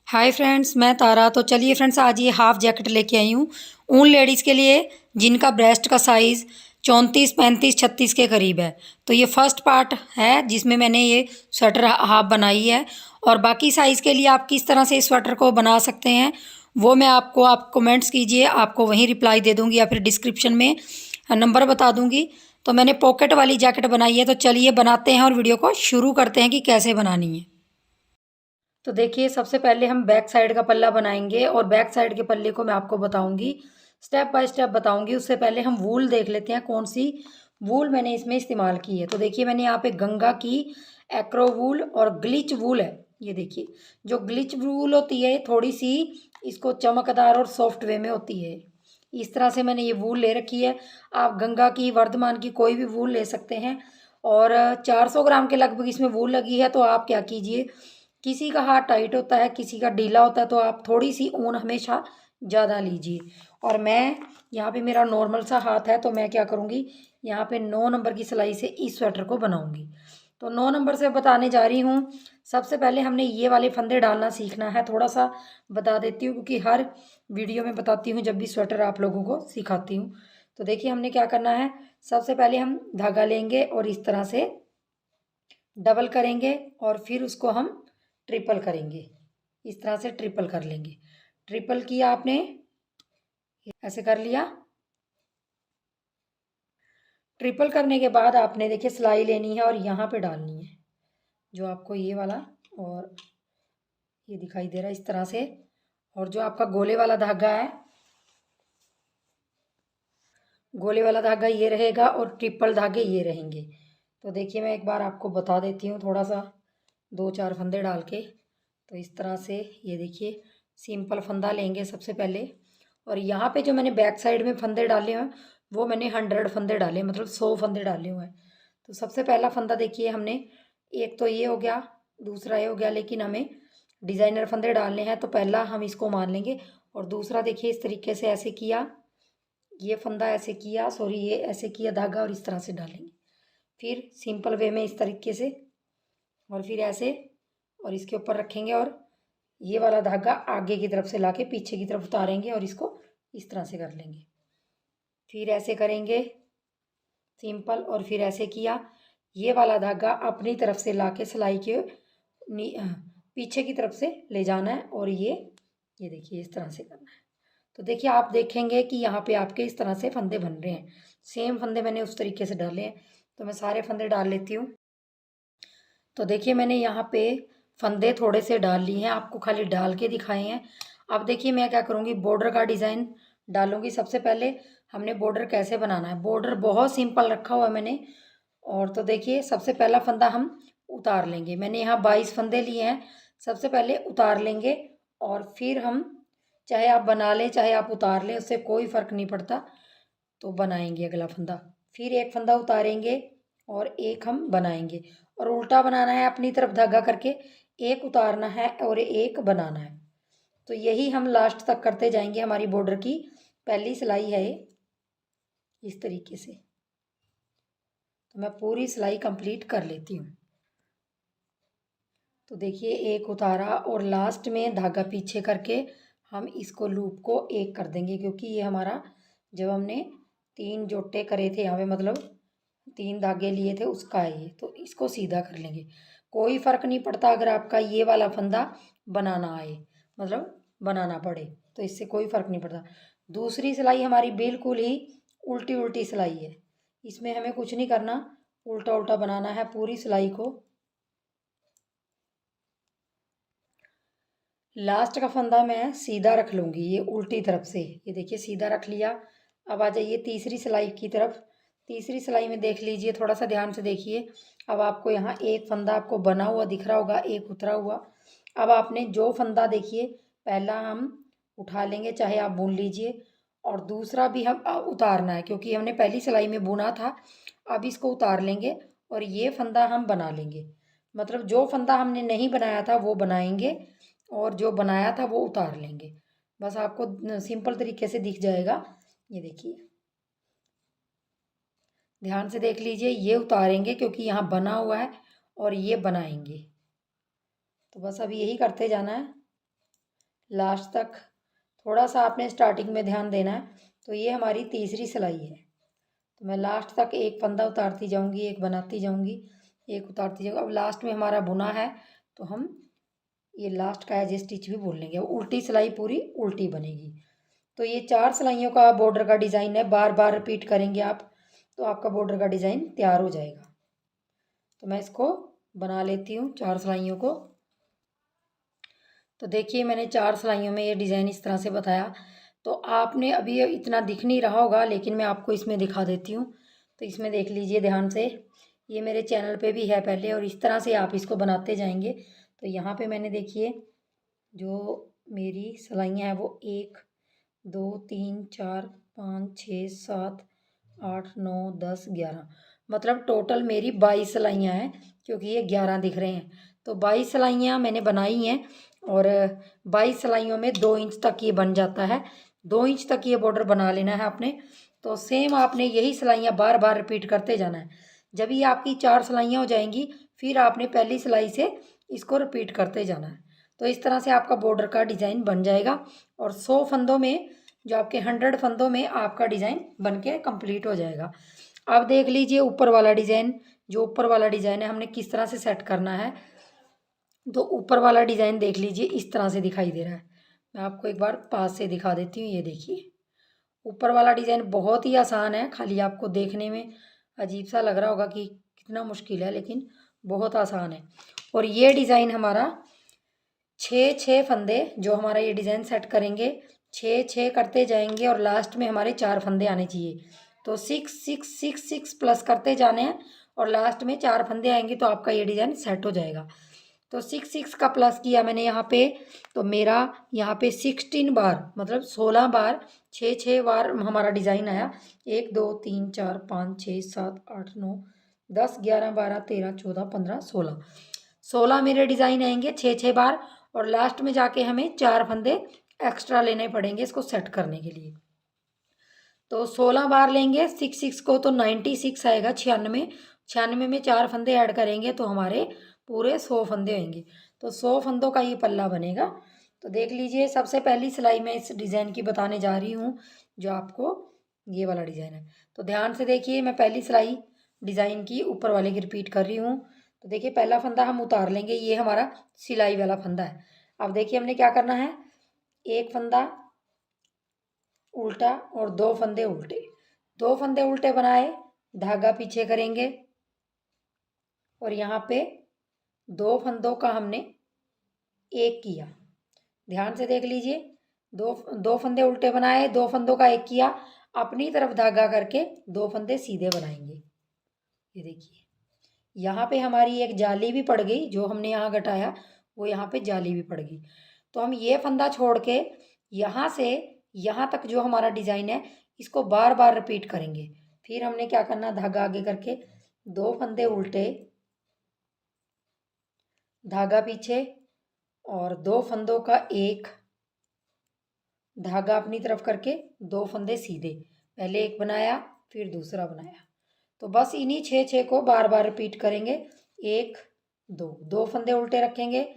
Hi friends, मैं तारा। तो चलिए फ्रेंड्स, आज ये हाफ जैकेट लेके आई हूँ ऊन लेडीज़ के लिए, जिनका ब्रेस्ट का साइज़ 34, 35, 36 के करीब है। तो ये फर्स्ट पार्ट है जिसमें मैंने ये स्वेटर हाफ बनाई है। और बाकी साइज़ के लिए आप किस तरह से इस स्वेटर को बना सकते हैं वो मैं आप कमेंट्स कीजिए, आपको वहीं रिप्लाई दे दूँगी या फिर डिस्क्रिप्शन में नंबर बता दूँगी। तो मैंने पॉकेट वाली जैकेट बनाई है। तो चलिए बनाते हैं और वीडियो को शुरू करते हैं कि कैसे बनानी है। तो देखिए, सबसे पहले हम बैक साइड का पल्ला बनाएंगे और बैक साइड के पल्ले को मैं आपको बताऊंगी, स्टेप बाय स्टेप बताऊंगी। उससे पहले हम वूल देख लेते हैं, कौन सी वूल मैंने इसमें इस्तेमाल की है। तो देखिए, मैंने यहाँ पे गंगा की एक्रो वूल और ग्लिच वूल है। ये देखिए, जो ग्लिच वूल होती है थोड़ी सी इसको चमकदार और सॉफ्ट वे में होती है। इस तरह से मैंने ये वूल ले रखी है। आप गंगा की, वर्धमान की कोई भी वूल ले सकते हैं। और 400 ग्राम के लगभग इसमें वूल लगी है। तो आप क्या कीजिए, किसी का हाथ टाइट होता है, किसी का ढीला होता है, तो आप थोड़ी सी ऊन हमेशा ज़्यादा लीजिए। और मैं यहाँ पे मेरा नॉर्मल सा हाथ है, तो मैं क्या करूँगी, यहाँ पे 9 नंबर की सिलाई से इस स्वेटर को बनाऊँगी। तो 9 नंबर से बताने जा रही हूँ। सबसे पहले हमने ये वाले फंदे डालना सीखना है। थोड़ा सा बता देती हूँ क्योंकि हर वीडियो में बताती हूँ जब भी स्वेटर आप लोगों को सिखाती हूँ। तो देखिए, हमने क्या करना है, सबसे पहले हम धागा लेंगे और इस तरह से डबल करेंगे और फिर उसको हम ट्रिपल करेंगे। इस तरह से ट्रिपल कर लेंगे। ट्रिपल किया आपने, ऐसे कर लिया। ट्रिपल करने के बाद आपने देखिए सिलाई लेनी है और यहाँ पे डालनी है, जो आपको ये वाला और ये दिखाई दे रहा है इस तरह से। और जो आपका गोले वाला धागा है, गोले वाला धागा ये रहेगा और ट्रिपल धागे ये रहेंगे। तो देखिए, मैं एक बार आपको बता देती हूँ, थोड़ा सा 2-4 फंदे डाल के। तो इस तरह से ये देखिए, सिंपल फंदा लेंगे सबसे पहले। और यहाँ पे जो मैंने बैक साइड में फंदे डाले हैं वो मैंने 100 फंदे डाले, मतलब 100 फंदे डाले हुए हैं। तो सबसे पहला फंदा देखिए, हमने एक तो ये हो गया, दूसरा ये हो गया, लेकिन हमें डिज़ाइनर फंदे डालने हैं तो पहला हम इसको मान लेंगे। और दूसरा देखिए, इस तरीके से ऐसे किया, ये फंदा ऐसे किया, सॉरी ये ऐसे किया धागा और इस तरह से डालेंगे। फिर सिंपल वे में इस तरीके से, और फिर ऐसे, और इसके ऊपर रखेंगे और ये वाला धागा आगे की तरफ से लाके पीछे की तरफ उतारेंगे और इसको इस तरह से कर लेंगे। फिर ऐसे करेंगे सिंपल, और फिर ऐसे किया, ये वाला धागा अपनी तरफ से लाके सिलाई के पीछे की तरफ से ले जाना है और ये देखिए इस तरह से करना है। तो देखिए, आप देखेंगे कि यहाँ पे आपके इस तरह से फंदे बन रहे हैं। सेम फंदे मैंने उस तरीके से डाले हैं। तो मैं सारे फंदे डाल लेती हूँ। तो देखिए, मैंने यहाँ पे फंदे थोड़े से डाल लिए हैं, आपको खाली डाल के दिखाए हैं। अब देखिए, मैं क्या करूँगी, बॉर्डर का डिज़ाइन डालूँगी। सबसे पहले हमने बॉर्डर कैसे बनाना है, बॉर्डर बहुत सिंपल रखा हुआ है मैंने। और तो देखिए, सबसे पहला फंदा हम उतार लेंगे। मैंने यहाँ 22 फंदे लिए हैं। सबसे पहले उतार लेंगे और फिर हम, चाहे आप बना लें चाहे आप उतार लें, उससे कोई फ़र्क नहीं पड़ता। तो बनाएंगे अगला फंदा, फिर एक फंदा उतारेंगे और एक हम बनाएंगे। और उल्टा बनाना है, अपनी तरफ धागा करके एक उतारना है और एक बनाना है। तो यही हम लास्ट तक करते जाएंगे। हमारी बॉर्डर की पहली सिलाई है ये, इस तरीके से। तो मैं पूरी सिलाई कंप्लीट कर लेती हूँ। तो देखिए, एक उतारा और लास्ट में धागा पीछे करके हम इसको लूप को एक कर देंगे, क्योंकि ये हमारा, जब हमने 3 जोटे करे थे यहाँ पे, मतलब 3 धागे लिए थे उसका है ये। तो इसको सीधा कर लेंगे। कोई फ़र्क नहीं पड़ता अगर आपका ये वाला फंदा बनाना आए, मतलब बनाना पड़े, तो इससे कोई फ़र्क नहीं पड़ता। दूसरी सिलाई हमारी बिल्कुल ही उल्टी उल्टी सिलाई है, इसमें हमें कुछ नहीं करना, उल्टा उल्टा बनाना है पूरी सिलाई को। लास्ट का फंदा मैं सीधा रख लूँगी, ये उल्टी तरफ से। ये देखिए, सीधा रख लिया। अब आ जाइए तीसरी सिलाई की तरफ। तीसरी सिलाई में देख लीजिए, थोड़ा सा ध्यान से देखिए। अब आपको यहाँ एक फंदा आपको बना हुआ दिख रहा होगा, एक उतरा हुआ। अब आपने जो फंदा, देखिए पहला हम उठा लेंगे, चाहे आप बुन लीजिए, और दूसरा भी हम उतारना है क्योंकि हमने पहली सिलाई में बुना था। अब इसको उतार लेंगे और ये फंदा हम बना लेंगे। मतलब जो फंदा हमने नहीं बनाया था वो बनाएंगे और जो बनाया था वो उतार लेंगे। बस आपको सिंपल तरीके से दिख जाएगा। ये देखिए, ध्यान से देख लीजिए, ये उतारेंगे क्योंकि यहाँ बना हुआ है और ये बनाएंगे। तो बस अब यही करते जाना है। लास्ट तक थोड़ा सा आपने स्टार्टिंग में ध्यान देना है। तो ये हमारी तीसरी सिलाई है। तो मैं लास्ट तक एक फंदा उतारती जाऊंगी, एक बनाती जाऊंगी, एक उतारती जाऊंगी। अब लास्ट में हमारा बुना है तो हम ये लास्ट का एज स्टिच भी बोल लेंगे। उल्टी सिलाई पूरी उल्टी बनेगी। तो ये 4 सिलाइयों का बॉर्डर का डिज़ाइन है। बार बार रिपीट करेंगे आप तो आपका बॉर्डर का डिज़ाइन तैयार हो जाएगा। तो मैं इसको बना लेती हूँ 4 सिलाइयों को। तो देखिए मैंने 4 सिलाइयों में ये डिज़ाइन इस तरह से बताया। तो आपने अभी इतना दिख नहीं रहा होगा, लेकिन मैं आपको इसमें दिखा देती हूँ। तो इसमें देख लीजिए ध्यान से, ये मेरे चैनल पे भी है पहले, और इस तरह से आप इसको बनाते जाएंगे। तो यहाँ पे मैंने देखिए जो मेरी सिलाइयाँ हैं वो 1 2 3 4 5 6 7 8 9 10 11, मतलब टोटल मेरी 22 सिलाइयाँ हैं, क्योंकि ये 11 दिख रहे हैं। तो 22 सिलाइयाँ मैंने बनाई हैं, और 22 सिलाइयों में 2 इंच तक ये बन जाता है। 2 इंच तक ये बॉर्डर बना लेना है आपने। तो सेम आपने यही सिलाइयाँ बार बार रिपीट करते जाना है। जब ये आपकी 4 सिलाइयाँ हो जाएंगी, फिर आपने पहली सिलाई से इसको रिपीट करते जाना है। तो इस तरह से आपका बॉर्डर का डिज़ाइन बन जाएगा, और 100 फंदों में, जो आपके 100 फंदों में आपका डिज़ाइन बन के कंप्लीट हो जाएगा। अब देख लीजिए ऊपर वाला डिज़ाइन, जो ऊपर वाला डिज़ाइन है हमने किस तरह से सेट करना है। तो ऊपर वाला डिज़ाइन देख लीजिए इस तरह से दिखाई दे रहा है। मैं आपको एक बार पास से दिखा देती हूँ। ये देखिए ऊपर वाला डिज़ाइन बहुत ही आसान है, खाली आपको देखने में अजीब सा लग रहा होगा कि कितना मुश्किल है, लेकिन बहुत आसान है। और ये डिज़ाइन हमारा 6 फंदे, जो हमारा ये डिज़ाइन सेट करेंगे 6 करते जाएंगे, और लास्ट में हमारे 4 फंदे आने चाहिए। तो 6 प्लस करते जाने हैं, और लास्ट में 4 फंदे आएंगे तो आपका ये डिज़ाइन सेट हो जाएगा। तो 6 का प्लस किया मैंने यहाँ पे, तो मेरा यहाँ पे 16 बार, मतलब 16 बार, 6 बार हमारा डिज़ाइन आया। 1 2 3 4 5 6 7 8 9 10 11 12 13 14 15 16, 16 मेरे डिज़ाइन आएंगे 6 बार। और लास्ट में जाके हमें 4 फंदे एक्स्ट्रा लेने पड़ेंगे इसको सेट करने के लिए। तो 16 बार लेंगे 6 को, तो 96 आएगा, 96। 96 में 4 फंदे ऐड करेंगे तो हमारे पूरे 100 फंदे होंगे। तो 100 फंदों का ये पल्ला बनेगा। तो देख लीजिए सबसे पहली सिलाई मैं इस डिज़ाइन की बताने जा रही हूँ, जो आपको ये वाला डिज़ाइन है। तो ध्यान से देखिए, मैं पहली सिलाई डिज़ाइन की ऊपर वाले की रिपीट कर रही हूँ। तो देखिए पहला फंदा हम उतार लेंगे, ये हमारा सिलाई वाला फंदा है। अब देखिए हमने क्या करना है, एक फंदा उल्टा और 2 फंदे उल्टे, 2 फंदे उल्टे बनाए, धागा पीछे करेंगे, और यहाँ पे 2 फंदों का हमने एक किया। ध्यान से देख लीजिए, दो फंदे उल्टे बनाए, 2 फंदों का एक किया, अपनी तरफ धागा करके 2 फंदे सीधे बनाएंगे। ये देखिए यहाँ पे हमारी एक जाली भी पड़ गई, जो हमने यहाँ घटाया वो यहाँ पे जाली भी पड़ गई। तो हम ये फंदा छोड़ के यहाँ से यहाँ तक जो हमारा डिज़ाइन है इसको बार बार रिपीट करेंगे। फिर हमने क्या करना, धागा आगे करके 2 फंदे उल्टे, धागा पीछे, और 2 फंदों का एक, धागा अपनी तरफ करके 2 फंदे सीधे, पहले एक बनाया फिर दूसरा बनाया। तो बस इन्हीं 6 को बार बार रिपीट करेंगे। 1 2, 2 फंदे उल्टे रखेंगे,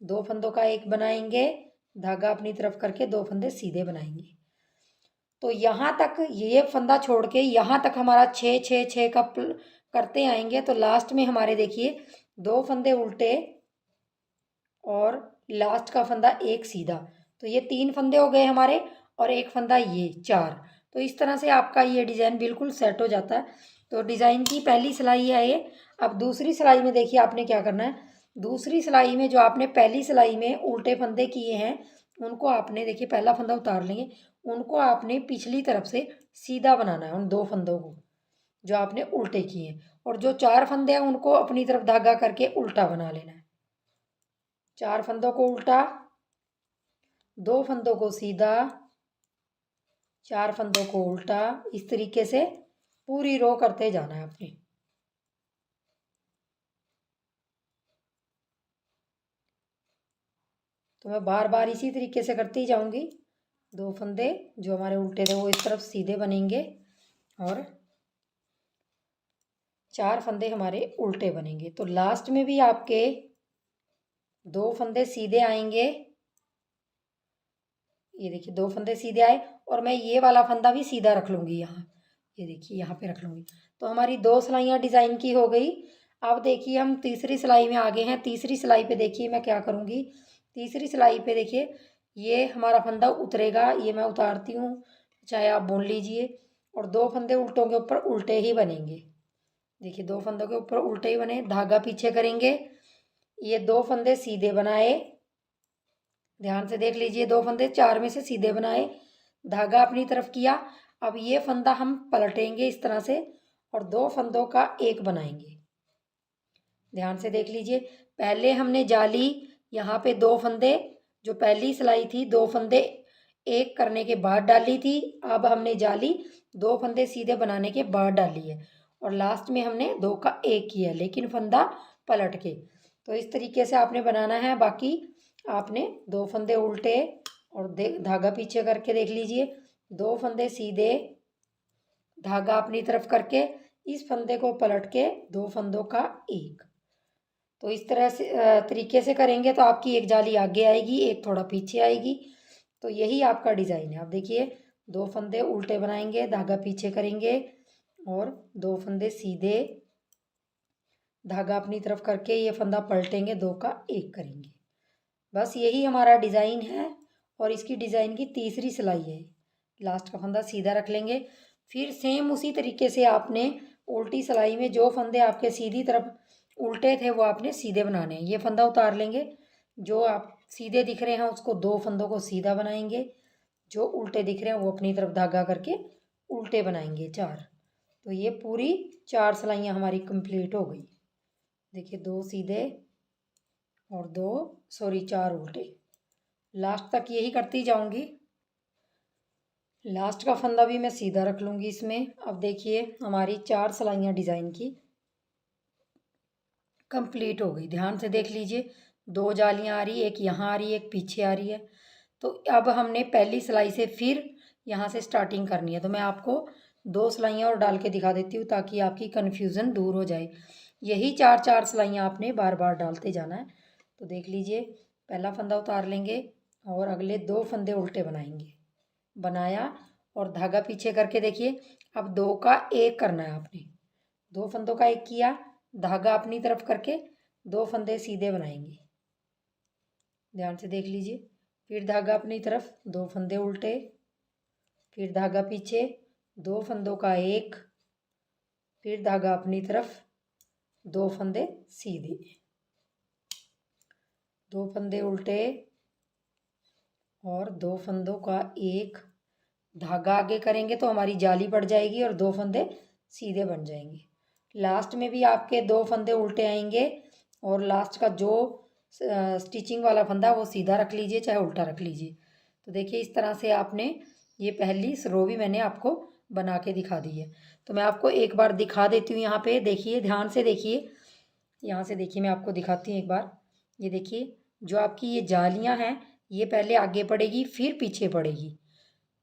2 फंदों का एक बनाएंगे, धागा अपनी तरफ करके 2 फंदे सीधे बनाएंगे। तो यहाँ तक ये फंदा छोड़ के यहाँ तक हमारा 6 का करते आएंगे। तो लास्ट में हमारे देखिए 2 फंदे उल्टे और लास्ट का फंदा एक सीधा, तो ये 3 फंदे हो गए हमारे, और एक फंदा ये 4। तो इस तरह से आपका ये डिज़ाइन बिल्कुल सेट हो जाता है। तो डिज़ाइन की पहली सिलाई है ये। अब दूसरी सिलाई में देखिए आपने क्या करना है, दूसरी सिलाई में जो आपने पहली सिलाई में उल्टे फंदे किए हैं उनको आपने देखिए पहला फंदा उतार लेंगे, उनको आपने पिछली तरफ से सीधा बनाना है, उन 2 फंदों को जो आपने उल्टे किए हैं, और जो 4 फंदे हैं उनको अपनी तरफ धागा करके उल्टा बना लेना है। 4 फंदों को उल्टा, 2 फंदों को सीधा, 4 फंदों को उल्टा, इस तरीके से पूरी रो करते जाना है अपनी। तो मैं बार बार इसी तरीके से करती जाऊंगी। 2 फंदे जो हमारे उल्टे थे वो इस तरफ सीधे बनेंगे, और 4 फंदे हमारे उल्टे बनेंगे। तो लास्ट में भी आपके 2 फंदे सीधे आएंगे, ये देखिए 2 फंदे सीधे आए और मैं ये वाला फंदा भी सीधा रख लूँगी यहाँ, ये देखिए यहाँ पे रख लूँगी। तो हमारी 2 सिलाइयाँ डिज़ाइन की हो गई। अब देखिए हम तीसरी सिलाई में आगे हैं। तीसरी सिलाई पे देखिए मैं क्या करूँगी, तीसरी सिलाई पे देखिए ये हमारा फंदा उतरेगा, ये मैं उतारती हूँ, चाहे आप बुन लीजिए। और 2 फंदे उल्टों के ऊपर उल्टे ही बनेंगे। देखिए 2 फंदों के ऊपर उल्टे ही बने, धागा पीछे करेंगे, ये 2 फंदे सीधे बनाए, ध्यान से देख लीजिए, 2 फंदे 4 में से सीधे बनाए, धागा अपनी तरफ किया। अब ये फंदा हम पलटेंगे इस तरह से और 2 फंदों का एक बनाएंगे। ध्यान से देख लीजिए, पहले हमने जाली यहाँ पे 2 फंदे, जो पहली सिलाई थी 2 फंदे एक करने के बाद डाली थी, अब हमने जाली 2 फंदे सीधे बनाने के बाद डाली है और लास्ट में हमने 2 का एक किया, लेकिन फंदा पलट के। तो इस तरीके से आपने बनाना है। बाकी आपने 2 फंदे उल्टे और धागा पीछे करके देख लीजिए, 2 फंदे सीधे, धागा अपनी तरफ करके इस फंदे को पलट के 2 फंदों का एक। तो इस तरह से तरीके से करेंगे तो आपकी एक जाली आगे आएगी, एक थोड़ा पीछे आएगी। तो यही आपका डिज़ाइन है। आप देखिए 2 फंदे उल्टे बनाएंगे, धागा पीछे करेंगे और 2 फंदे सीधे, धागा अपनी तरफ करके ये फंदा पलटेंगे, 2 का एक करेंगे। बस यही हमारा डिज़ाइन है और इसकी डिज़ाइन की तीसरी सिलाई है। लास्ट का फंदा सीधा रख लेंगे। फिर सेम उसी तरीके से आपने उल्टी सिलाई में जो फंदे आपके सीधी तरफ उल्टे थे वो आपने सीधे बनाने हैं। ये फंदा उतार लेंगे, जो आप सीधे दिख रहे हैं उसको 2 फंदों को सीधा बनाएंगे, जो उल्टे दिख रहे हैं वो अपनी तरफ धागा करके उल्टे बनाएंगे 4। तो ये पूरी 4 सिलाइयाँ हमारी कंप्लीट हो गई। देखिए 2 सीधे और 4 उल्टे। लास्ट तक यही करती जाऊंगी। लास्ट का फंदा भी मैं सीधा रख लूँगी इसमें। अब देखिए हमारी 4 सिलाइयाँ डिज़ाइन की कंप्लीट हो गई। ध्यान से देख लीजिए, 2 जालियाँ आ रही, एक यहाँ आ रही है, एक पीछे आ रही है। तो अब हमने पहली सिलाई से फिर यहाँ से स्टार्टिंग करनी है। तो मैं आपको 2 सिलाइयाँ और डाल के दिखा देती हूँ ताकि आपकी कन्फ्यूज़न दूर हो जाए। यही 4 सिलाइयाँ आपने बार बार डालते जाना है। तो देख लीजिए, पहला फंदा उतार लेंगे और अगले 2 फंदे उल्टे बनाएंगे, बनाया और धागा पीछे करके देखिए, अब 2 का एक करना है आपने। 2 फंदों का एक किया, धागा अपनी तरफ करके 2 फंदे सीधे बनाएंगे। ध्यान से देख लीजिए, फिर धागा अपनी तरफ, 2 फंदे उल्टे, फिर धागा पीछे, 2 फंदों का एक, फिर धागा अपनी तरफ, 2 फंदे सीधे, 2 फंदे उल्टे और 2 फंदों का एक, धागा आगे करेंगे तो हमारी जाली पड़ जाएगी और 2 फंदे सीधे बन जाएंगे। लास्ट में भी आपके 2 फंदे उल्टे आएंगे और लास्ट का जो स्टिचिंग वाला फंदा वो सीधा रख लीजिए, चाहे उल्टा रख लीजिए। तो देखिए इस तरह से आपने ये पहली रो भी मैंने आपको बना के दिखा दी है। तो मैं आपको एक बार दिखा देती हूँ। यहाँ पे देखिए, ध्यान से देखिए, यहाँ से देखिए, मैं आपको दिखाती हूँ एक बार। ये देखिए, जो आपकी ये जालियाँ हैं ये पहले आगे पड़ेगी फिर पीछे पड़ेगी।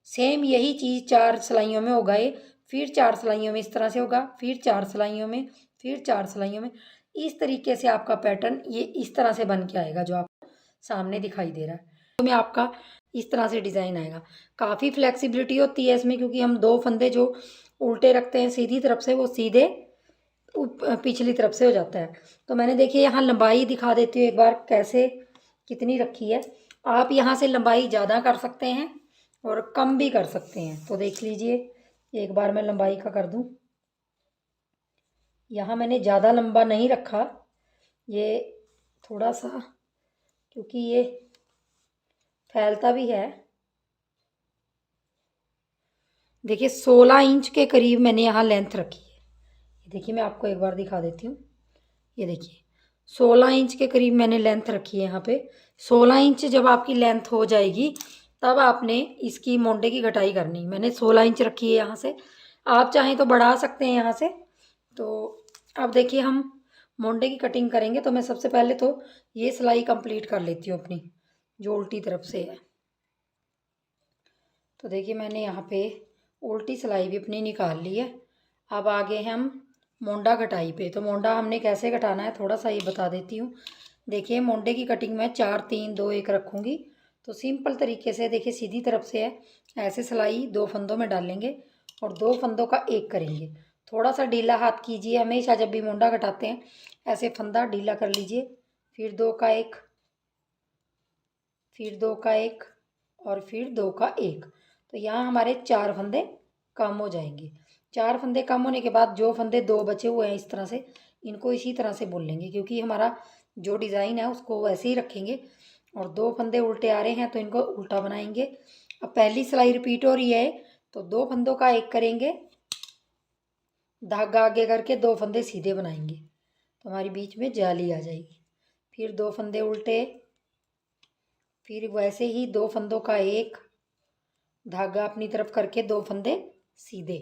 सेम यही चीज़ 4 सिलाइयों में होगा ये, फिर 4 सिलाइयों में इस तरह से होगा, फिर 4 सिलाइयों में, फिर 4 सिलाइयों में। इस तरीके से आपका पैटर्न ये इस तरह से बन के आएगा जो आपको सामने दिखाई दे रहा है। तो में आपका इस तरह से डिज़ाइन आएगा। काफ़ी फ्लेक्सिबिलिटी होती है इसमें, क्योंकि हम 2 फंदे जो उल्टे रखते हैं सीधी तरफ से वो सीधे पिछली तरफ से हो जाता है। तो मैंने देखिए यहाँ लंबाई दिखा देती हूँ एक बार कैसे कितनी रखी है। आप यहाँ से लंबाई ज़्यादा कर सकते हैं और कम भी कर सकते हैं। तो देख लीजिए, एक बार मैं लंबाई का कर दूं। यहाँ मैंने ज़्यादा लंबा नहीं रखा, ये थोड़ा सा, क्योंकि ये फैलता भी है। देखिए 16 इंच के करीब मैंने यहाँ लेंथ रखी है। ये देखिए मैं आपको एक बार दिखा देती हूँ। ये देखिए 16 इंच के करीब मैंने लेंथ रखी है यहाँ पे। 16 इंच जब आपकी लेंथ हो जाएगी तब आपने इसकी मोंडे की कटाई करनी। मैंने 16 इंच रखी है यहाँ से, आप चाहें तो बढ़ा सकते हैं यहाँ से। तो अब देखिए हम मोंडे की कटिंग करेंगे। तो मैं सबसे पहले तो ये सिलाई कंप्लीट कर लेती हूँ अपनी, जो उल्टी तरफ से है। तो देखिए मैंने यहाँ पे उल्टी सिलाई भी अपनी निकाल ली है। अब आगे हम मोंडा कटाई पे। तो मोंडा हमने कैसे कटाना है थोड़ा सा ये बता देती हूँ। देखिए मोंडे की कटिंग मैं 4 3 2 1 रखूँगी। तो सिंपल तरीके से देखिए, सीधी तरफ से है, ऐसे सिलाई 2 फंदों में डालेंगे और 2 फंदों का एक करेंगे। थोड़ा सा ढीला हाथ कीजिए, हमेशा जब भी मोंडा घटाते हैं ऐसे फंदा ढीला कर लीजिए। फिर 2 का एक, फिर 2 का एक और फिर 2 का एक। तो यहाँ हमारे 4 फंदे कम हो जाएंगे। 4 फंदे कम होने के बाद जो फंदे 2 बचे हुए हैं इस तरह से, इनको इसी तरह से बोल लेंगे, क्योंकि हमारा जो डिज़ाइन है उसको वैसे ही रखेंगे। और 2 फंदे उल्टे आ रहे हैं तो इनको उल्टा बनाएंगे। अब पहली सिलाई रिपीट हो रही है तो 2 फंदों का एक करेंगे, धागा आगे करके 2 फंदे सीधे बनाएंगे तो हमारी बीच में जाली आ जाएगी। फिर 2 फंदे उल्टे, फिर वैसे ही 2 फंदों का एक, धागा अपनी तरफ करके 2 फंदे सीधे।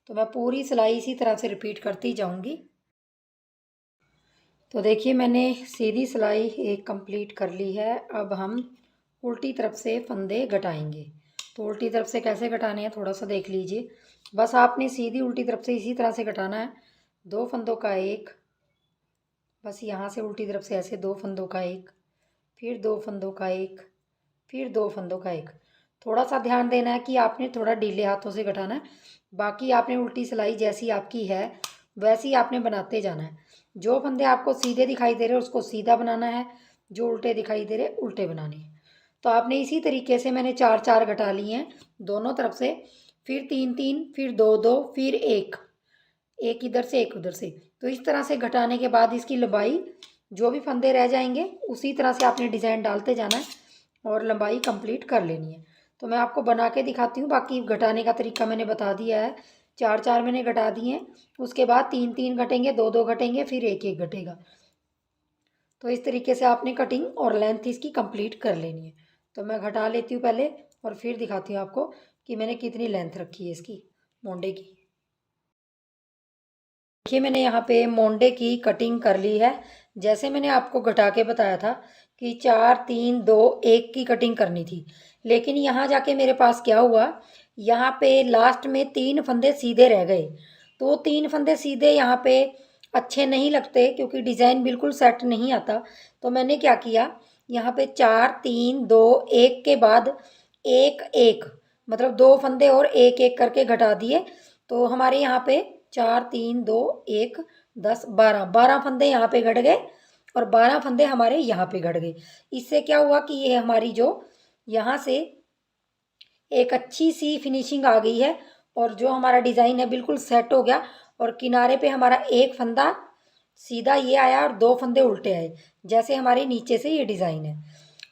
तो मैं पूरी सिलाई इसी तरह से रिपीट करती जाऊंगी। तो देखिए, मैंने सीधी सिलाई एक कंप्लीट कर ली है। अब हम उल्टी तरफ से फंदे घटाएंगे। तो उल्टी तरफ से कैसे घटाने हैं थोड़ा सा देख लीजिए। बस आपने सीधी उल्टी तरफ से इसी तरह से घटाना है। 2 फंदों का एक, बस यहाँ से उल्टी तरफ से ऐसे 2 फंदों का एक, फिर 2 फंदों का एक, फिर 2 फंदों का एक। थोड़ा सा ध्यान देना है कि आपने थोड़ा ढीले हाथों से घटाना है। बाकी आपने उल्टी सिलाई जैसी आपकी है वैसी आपने बनाते जाना है। जो फंदे आपको सीधे दिखाई दे रहे हैं उसको सीधा बनाना है, जो उल्टे दिखाई दे रहे उल्टे बनाने हैं। तो आपने इसी तरीके से मैंने 4-4 घटा लिए हैं दोनों तरफ से, फिर 3-3, फिर 2-2, फिर एक, एक इधर से एक उधर से। तो इस तरह से घटाने के बाद इसकी लंबाई, जो भी फंदे रह जाएंगे उसी तरह से आपने डिज़ाइन डालते जाना है और लंबाई कंप्लीट कर लेनी है। तो मैं आपको बना के दिखाती हूँ। बाकी घटाने का तरीका मैंने बता दिया है। 4-4 मैंने घटा दिए हैं, उसके बाद 3-3 घटेंगे, 2-2 घटेंगे, फिर 1-1 घटेगा। तो इस तरीके से आपने कटिंग और लेंथ इसकी कंप्लीट कर लेनी है। तो मैं घटा लेती हूँ पहले और फिर दिखाती हूँ आपको कि मैंने कितनी लेंथ रखी है इसकी मोंडे की। देखिए, मैंने यहाँ पे मोंडे की कटिंग कर ली है। जैसे मैंने आपको घटा के बताया था कि 4-3-2-1 की कटिंग करनी थी, लेकिन यहाँ जाके मेरे पास क्या हुआ, यहाँ पे लास्ट में 3 फंदे सीधे रह गए। तो 3 फंदे सीधे यहाँ पे अच्छे नहीं लगते क्योंकि डिज़ाइन बिल्कुल सेट नहीं आता। तो मैंने क्या किया, यहाँ पे 4-3-2-1 के बाद 1-1, मतलब 2 फंदे और 1-1 करके घटा दिए। तो हमारे यहाँ पे 4-3-2-1 10 12 12 फंदे यहाँ पे घट गए और 12 फंदे हमारे यहाँ पे घट गए। इससे क्या हुआ कि ये हमारी जो यहाँ से एक अच्छी सी फिनिशिंग आ गई है और जो हमारा डिज़ाइन है बिल्कुल सेट हो गया। और किनारे पे हमारा एक फंदा सीधा ये आया और 2 फंदे उल्टे आए, जैसे हमारे नीचे से ये डिज़ाइन है।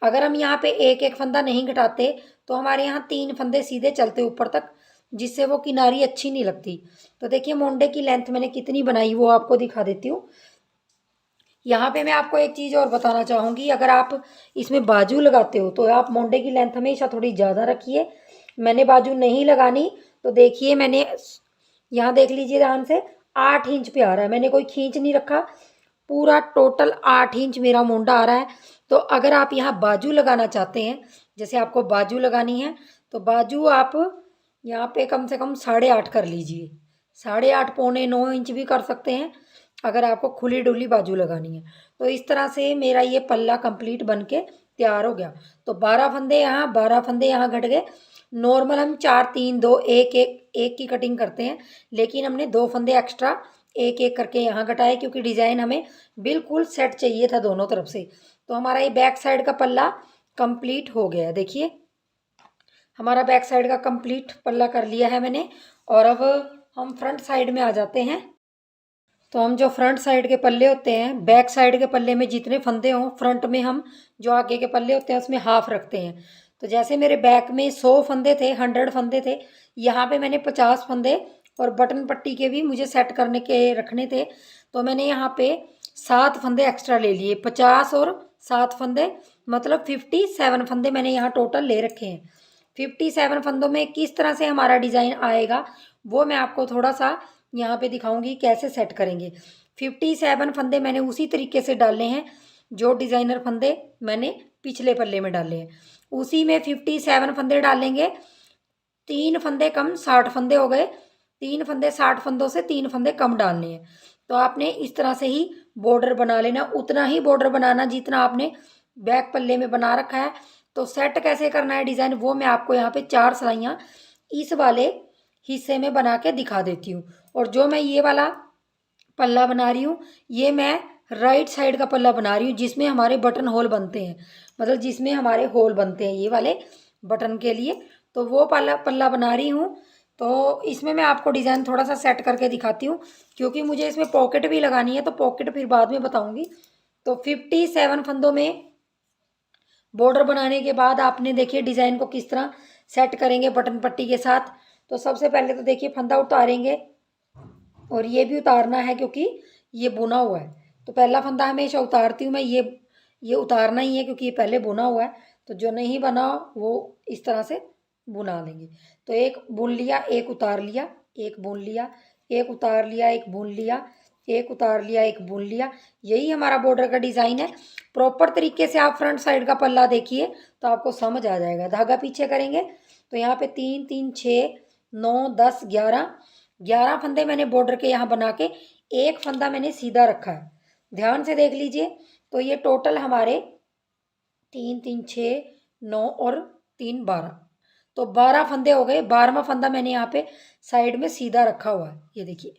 अगर हम यहाँ पे एक एक फंदा नहीं घटाते तो हमारे यहाँ 3 फंदे सीधे चलते ऊपर तक, जिससे वो किनारी अच्छी नहीं लगती। तो देखिए, मोंडे की लेंथ मैंने कितनी बनाई वो आपको दिखा देती हूँ। यहाँ पे मैं आपको एक चीज़ और बताना चाहूँगी, अगर आप इसमें बाजू लगाते हो तो आप मोंडे की लेंथ हमेशा थोड़ी ज़्यादा रखिए। मैंने बाजू नहीं लगानी, तो देखिए मैंने यहाँ देख लीजिए ध्यान से, 8 इंच पे आ रहा है। मैंने कोई खींच नहीं रखा, पूरा टोटल 8 इंच मेरा मोंडा आ रहा है। तो अगर आप यहाँ बाजू लगाना चाहते हैं, जैसे आपको बाजू लगानी है, तो बाजू आप यहाँ पे कम से कम 8.5 कर लीजिए। 8.5 8-9 इंच भी कर सकते हैं अगर आपको खुली डुली बाजू लगानी है। तो इस तरह से मेरा ये पल्ला कंप्लीट बन के तैयार हो गया। तो 12 फंदे यहाँ, 12 फंदे यहाँ घट गए। नॉर्मल हम 4-3-2-1-1 की कटिंग करते हैं, लेकिन हमने 2 फंदे एक्स्ट्रा 1-1 करके यहाँ घटाए क्योंकि डिज़ाइन हमें बिल्कुल सेट चाहिए था दोनों तरफ से। तो हमारा ये बैक साइड का पल्ला कंप्लीट हो गया है। देखिए, हमारा बैक साइड का कंप्लीट पल्ला कर लिया है मैंने। और अब हम फ्रंट साइड में आ जाते हैं। तो हम जो फ्रंट साइड के पल्ले होते हैं, बैक साइड के पल्ले में जितने फंदे हों, फ्रंट में हम जो आगे के पल्ले होते हैं उसमें हाफ रखते हैं। तो जैसे मेरे बैक में 100 फंदे थे, 100 फंदे थे, यहाँ पे मैंने 50 फंदे और बटन पट्टी के भी मुझे सेट करने के रखने थे। तो मैंने यहाँ पे 7 फंदे एक्स्ट्रा ले लिए। 50 और 7 फंदे मतलब 57 फंदे मैंने यहाँ टोटल ले रखे हैं। 57 फंदों में किस तरह से हमारा डिज़ाइन आएगा वो मैं आपको थोड़ा सा यहाँ पे दिखाऊंगी कैसे सेट करेंगे। 57 फंदे मैंने उसी तरीके से डाले हैं जो डिज़ाइनर फंदे मैंने पिछले पल्ले में डाले हैं, उसी में 57 फंदे डालेंगे। 3 फंदे कम 60 फंदे हो गए। 3 फंदे 60 फंदों से 3 फंदे कम डालने हैं। तो आपने इस तरह से ही बॉर्डर बना लेना, उतना ही बॉर्डर बनाना जितना आपने बैक पल्ले में बना रखा है। तो सेट कैसे करना है डिज़ाइन वो मैं आपको यहाँ पे 4 सिलाइयाँ इस वाले हिस्से में बना के दिखा देती हूँ। और जो मैं ये वाला पल्ला बना रही हूँ ये मैं राइट साइड का पल्ला बना रही हूँ जिसमें हमारे बटन होल बनते हैं, मतलब जिसमें हमारे होल बनते हैं ये वाले बटन के लिए। तो वो पल्ला बना रही हूँ। तो इसमें मैं आपको डिज़ाइन थोड़ा सा सेट करके दिखाती हूँ क्योंकि मुझे इसमें पॉकेट भी लगानी है, तो पॉकेट फिर बाद में बताऊँगी। तो 57 फंदों में बॉर्डर बनाने के बाद आपने देखिए डिज़ाइन को किस तरह सेट करेंगे बटन पट्टी के साथ। तो सबसे पहले तो देखिए फंदा उतारेंगे और ये भी उतारना है क्योंकि ये बुना हुआ है। तो पहला फंदा हमेशा उतारती हूँ मैं, ये उतारना ही है क्योंकि ये पहले बुना हुआ है। तो जो नहीं बना वो इस तरह से बुना लेंगे। तो एक बुन लिया, एक उतार लिया, एक बुन लिया, एक उतार लिया, एक बुन लिया, एक उतार लिया, एक बुन लिया। यही हमारा बॉर्डर का डिज़ाइन है। प्रॉपर तरीके से आप फ्रंट साइड का पल्ला देखिए तो आपको समझ आ जाएगा। धागा पीछे करेंगे तो यहाँ पे 3 3 6 9 10 11 फंदे मैंने बॉर्डर के यहाँ बना के एक फंदा मैंने सीधा रखा है। ध्यान से देख लीजिए। तो ये टोटल हमारे 3 3 6 9 और 3 12, तो 12 फंदे हो गए। 12वां फंदा मैंने यहाँ पे साइड में सीधा रखा हुआ है। ये देखिए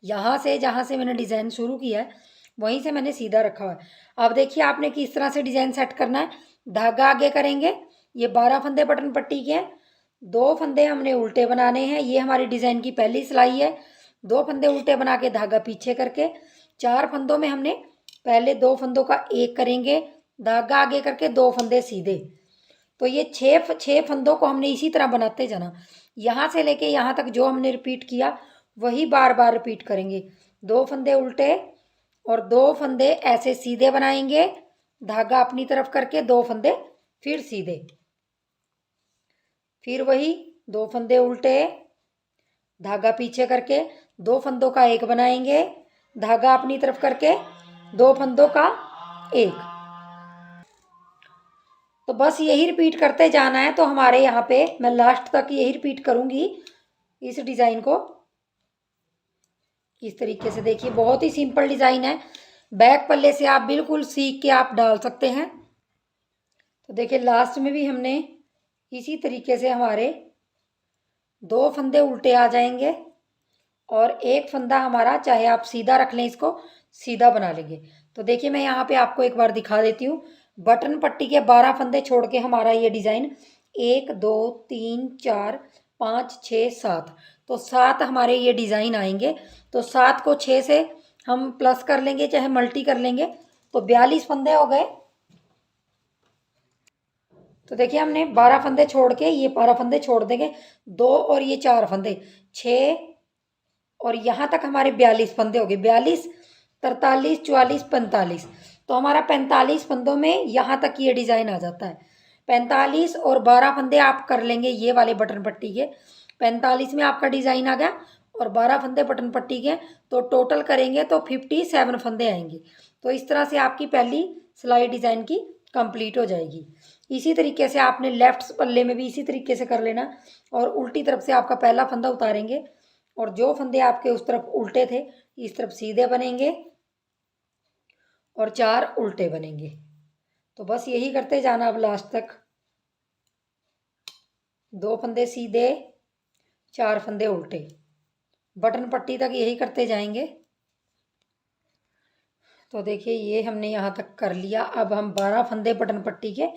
यहाँ से जहाँ से मैंने डिज़ाइन शुरू किया है वहीं से मैंने सीधा रखा हुआ है। अब देखिए आपने किस तरह से डिज़ाइन सेट करना है। धागा आगे करेंगे, ये 12 फंदे बटन पट्टी के हैं, 2 फंदे हमने उल्टे बनाने हैं। ये हमारी डिज़ाइन की पहली सिलाई है। 2 फंदे उल्टे बना के धागा पीछे करके 4 फंदों में हमने पहले 2 फंदों का एक करेंगे, धागा आगे करके 2 फंदे सीधे। तो ये 6 फंदों को हमने इसी तरह बनाते जाना। यहाँ से लेके यहाँ तक जो हमने रिपीट किया वही बार बार रिपीट करेंगे। 2 फंदे उल्टे और 2 फंदे ऐसे सीधे बनाएंगे, धागा अपनी तरफ करके 2 फंदे फिर सीधे, फिर वही 2 फंदे उल्टे, धागा पीछे करके 2 फंदों का एक बनाएंगे, धागा अपनी तरफ करके 2 फंदों का एक। तो बस यही रिपीट करते जाना है। तो हमारे यहाँ पे मैं लास्ट तक यही रिपीट करूँगी इस डिज़ाइन को। इस तरीके से देखिए बहुत ही सिंपल डिज़ाइन है। बैक पल्ले से आप बिल्कुल सीख के आप डाल सकते हैं। तो देखिए लास्ट में भी हमने इसी तरीके से हमारे 2 फंदे उल्टे आ जाएंगे और एक फंदा हमारा चाहे आप सीधा रख लें, इसको सीधा बना लेंगे। तो देखिए मैं यहाँ पे आपको एक बार दिखा देती हूँ। बटन पट्टी के 12 फंदे छोड़ के हमारा ये डिज़ाइन 1 2 3 4 5 6 7, तो 7 हमारे ये डिज़ाइन आएंगे। तो 7 को 6 से हम प्लस कर लेंगे चाहे मल्टी कर लेंगे, तो 42 फंदे हो गए। तो देखिए हमने 12 फंदे छोड़ के ये 12 फंदे छोड़ देंगे, 2 और ये 4 फंदे 6 और यहाँ तक हमारे 42 फंदे हो गए। 42 43 44 45, तो हमारा 45 फंदों में यहाँ तक ये डिज़ाइन आ जाता है। 45 और 12 फंदे आप कर लेंगे ये वाले बटन पट्टी के, 45 में आपका डिज़ाइन आ गया और 12 फंदे बटन पट्टी के, तो टोटल करेंगे तो 57 फंदे आएंगे। तो इस तरह से आपकी पहली सिलाई डिज़ाइन की कंप्लीट हो जाएगी। इसी तरीके से आपने लेफ्ट पल्ले में भी इसी तरीके से कर लेना और उल्टी तरफ से आपका पहला फंदा उतारेंगे और जो फंदे आपके उस तरफ उल्टे थे इस तरफ सीधे बनेंगे और 4 उल्टे बनेंगे। तो बस यही करते जाना अब लास्ट तक। 2 फंदे सीधे, 4 फंदे उल्टे, बटन पट्टी तक यही करते जाएंगे। तो देखिए ये हमने यहाँ तक कर लिया। अब हम 12 फंदे बटन पट्टी के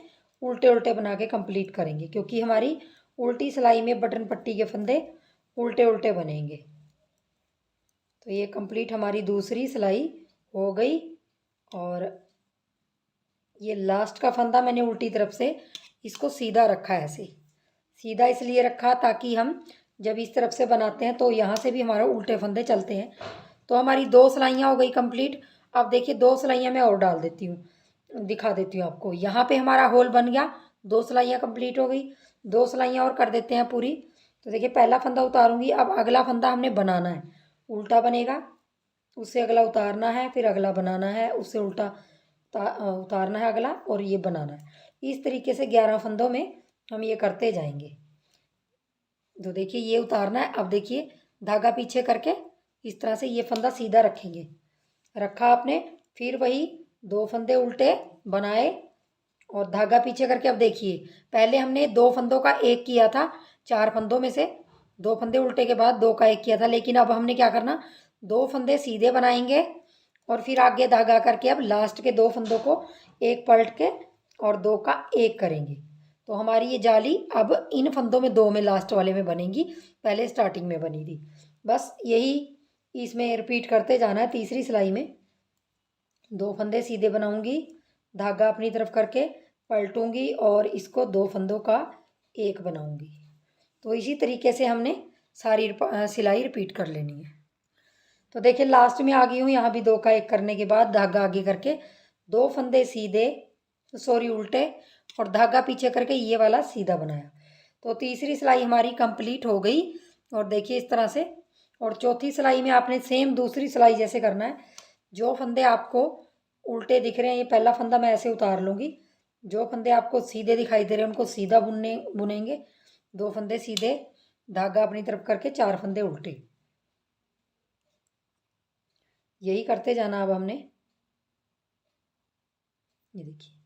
उल्टे उल्टे बना के कंप्लीट करेंगे क्योंकि हमारी उल्टी सिलाई में बटन पट्टी के फंदे उल्टे उल्टे बनेंगे। तो ये कंप्लीट हमारी दूसरी सिलाई हो गई और ये लास्ट का फंदा मैंने उल्टी तरफ से इसको सीधा रखा है। ऐसे सीधा इसलिए रखा ताकि हम जब इस तरफ से बनाते हैं तो यहाँ से भी हमारा उल्टे फंदे चलते हैं। तो हमारी 2 सिलाइयाँ हो गई कंप्लीट। अब देखिए 2 सिलाइयाँ मैं और डाल देती हूँ, दिखा देती हूँ आपको। यहाँ पे हमारा होल बन गया, 2 सिलाइयाँ कंप्लीट हो गई। 2 सिलाइयाँ और कर देते हैं पूरी। तो देखिए पहला फंदा उतारूँगी, अब अगला फंदा हमने बनाना है, उल्टा बनेगा, उससे अगला उतारना है, फिर अगला बनाना है, उससे उल्टा उतारना है अगला और ये बनाना है। इस तरीके से 11 फंदों में हम ये करते जाएंगे। तो देखिए ये उतारना है। अब देखिए धागा पीछे करके इस तरह से ये फंदा सीधा रखेंगे, रखा आपने, फिर वही 2 फंदे उल्टे बनाए, और धागा पीछे करके अब देखिए, पहले हमने 2 फंदों का एक किया था, 4 फंदों में से 2 फंदे उल्टे के बाद 2 का एक किया था, लेकिन अब हमने क्या करना, 2 फंदे सीधे बनाएंगे और फिर आगे धागा करके अब लास्ट के 2 फंदों को एक पलट के और 2 का एक करेंगे। तो हमारी ये जाली अब इन फंदों में 2 में लास्ट वाले में बनेगी, पहले स्टार्टिंग में बनी थी। बस यही इसमें रिपीट करते जाना है। तीसरी सिलाई में 2 फंदे सीधे बनाऊंगी, धागा अपनी तरफ करके पलटूंगी और इसको 2 फंदों का एक बनाऊंगी। तो इसी तरीके से हमने सारी सिलाई रिपीट कर लेनी है। तो देखिए लास्ट में आ गई हूँ, यहाँ भी 2 का एक करने के बाद धागा आगे करके 2 फंदे सीधे, सॉरी उल्टे, और धागा पीछे करके ये वाला सीधा बनाया। तो तीसरी सिलाई हमारी कंप्लीट हो गई और देखिए इस तरह से। और चौथी सिलाई में आपने सेम दूसरी सिलाई जैसे करना है। जो फंदे आपको उल्टे दिख रहे हैं, ये पहला फंदा मैं ऐसे उतार लूँगी, जो फंदे आपको सीधे दिखाई दे रहे हैं उनको सीधा बुनेंगे, 2 फंदे सीधे, धागा अपनी तरफ करके 4 फंदे उल्टे, यही करते जाना। अब हमने ये देखिए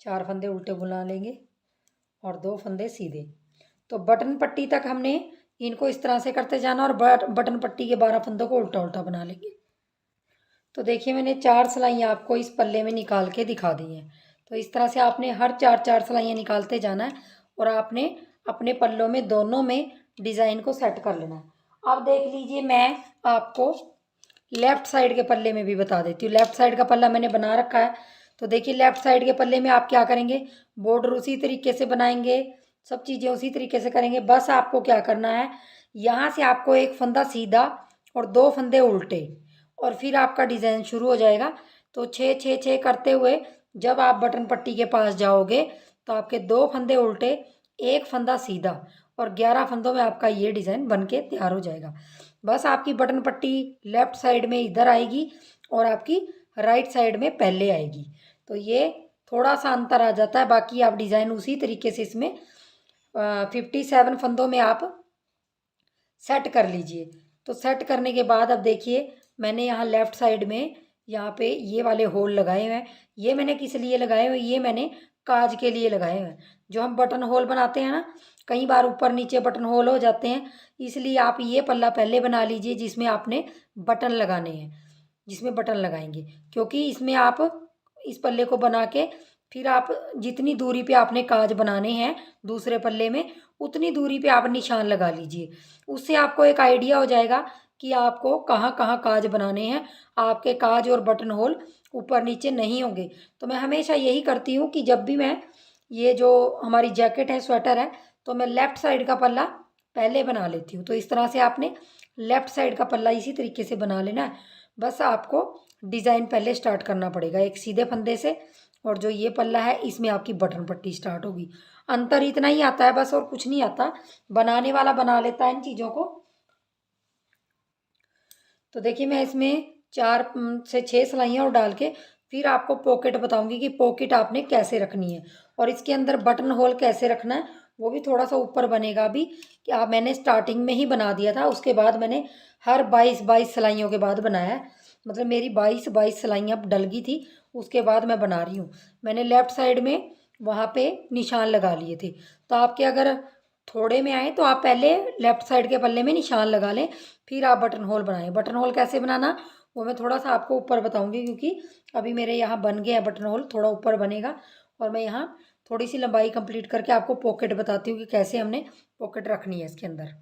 4 फंदे उल्टे बुना लेंगे और 2 फंदे सीधे। तो बटन पट्टी तक हमने इनको इस तरह से करते जाना और बटन पट्टी के 12 फंदों को उल्टा उल्टा बना लेंगे। तो देखिए मैंने 4 सिलाइयाँ आपको इस पल्ले में निकाल के दिखा दी हैं। तो इस तरह से आपने हर 4 सिलाइयाँ निकालते जाना है और आपने अपने पल्लों में दोनों में डिज़ाइन को सेट कर लेना है। अब देख लीजिए, मैं आपको लेफ़्ट साइड के पल्ले में भी बता देती हूँ। लेफ़्ट साइड का पल्ला मैंने बना रखा है। तो देखिए लेफ़्ट साइड के पल्ले में आप क्या करेंगे, बॉर्डर उसी तरीके से बनाएंगे, सब चीज़ें उसी तरीके से करेंगे। बस आपको क्या करना है, यहाँ से आपको एक फंदा सीधा और 2 फंदे उल्टे और फिर आपका डिज़ाइन शुरू हो जाएगा। तो 6 6 6 करते हुए जब आप बटन पट्टी के पास जाओगे तो आपके 2 फंदे उल्टे, एक फंदा सीधा और 11 फंदों में आपका ये डिज़ाइन बन के तैयार हो जाएगा। बस आपकी बटन पट्टी लेफ़्ट साइड में इधर आएगी और आपकी राइट साइड में पहले आएगी। तो ये थोड़ा सा अंतर आ जाता है, बाकी आप डिज़ाइन उसी तरीके से इसमें 57 फंदों में आप सेट कर लीजिए। तो सेट करने के बाद अब देखिए मैंने यहाँ लेफ़्ट साइड में यहाँ पे ये वाले होल लगाए हुए हैं। ये मैंने किस लिए लगाए हुए, ये मैंने काज के लिए लगाए हुए हैं। जो हम बटन होल बनाते हैं ना, कई बार ऊपर नीचे बटन होल हो जाते हैं, इसलिए आप ये पल्ला पहले बना लीजिए जिसमें आपने बटन लगाने हैं, जिसमें बटन लगाएंगे। क्योंकि इसमें आप इस पल्ले को बना के फिर आप जितनी दूरी पे आपने काज बनाने हैं दूसरे पल्ले में, उतनी दूरी पे आप निशान लगा लीजिए। उससे आपको एक आइडिया हो जाएगा कि आपको कहाँ कहाँ काज बनाने हैं। आपके काज और बटन होल ऊपर नीचे नहीं होंगे। तो मैं हमेशा यही करती हूँ कि जब भी मैं ये जो हमारी जैकेट है, स्वेटर है, तो मैं लेफ़्ट साइड का पल्ला पहले बना लेती हूँ। तो इस तरह से आपने लेफ़्ट साइड का पल्ला इसी तरीके से बना लेना है। बस आपको डिज़ाइन पहले स्टार्ट करना पड़ेगा एक सीधे फंदे से, और जो ये पल्ला है इसमें आपकी बटन पट्टी स्टार्ट होगी। अंतर इतना ही आता है बस, और कुछ नहीं आता। बनाने वाला बना लेता है इन चीज़ों को। तो देखिए मैं इसमें 4 से 6 सिलाइयाँ और डाल के फिर आपको पॉकेट बताऊंगी कि पॉकेट आपने कैसे रखनी है और इसके अंदर बटन होल कैसे रखना है। वो भी थोड़ा सा ऊपर बनेगा अभी, कि आप मैंने स्टार्टिंग में ही बना दिया था, उसके बाद मैंने हर 22 सिलाइयों के बाद बनाया है। मतलब मेरी 22 सिलाइयाँ डल गई थी, उसके बाद मैं बना रही हूँ। मैंने लेफ़्ट साइड में वहाँ पे निशान लगा लिए थे। तो आपके अगर थोड़े में आए तो आप पहले लेफ़्ट साइड के पल्ले में निशान लगा लें, फिर आप बटन होल बनाएं। बटन होल कैसे बनाना वो मैं थोड़ा सा आपको ऊपर बताऊंगी, क्योंकि अभी मेरे यहाँ बन गया है बटन होल, थोड़ा ऊपर बनेगा। और मैं यहाँ थोड़ी सी लंबाई कंप्लीट करके आपको पॉकेट बताती हूँ कि कैसे हमने पॉकेट रखनी है इसके अंदर।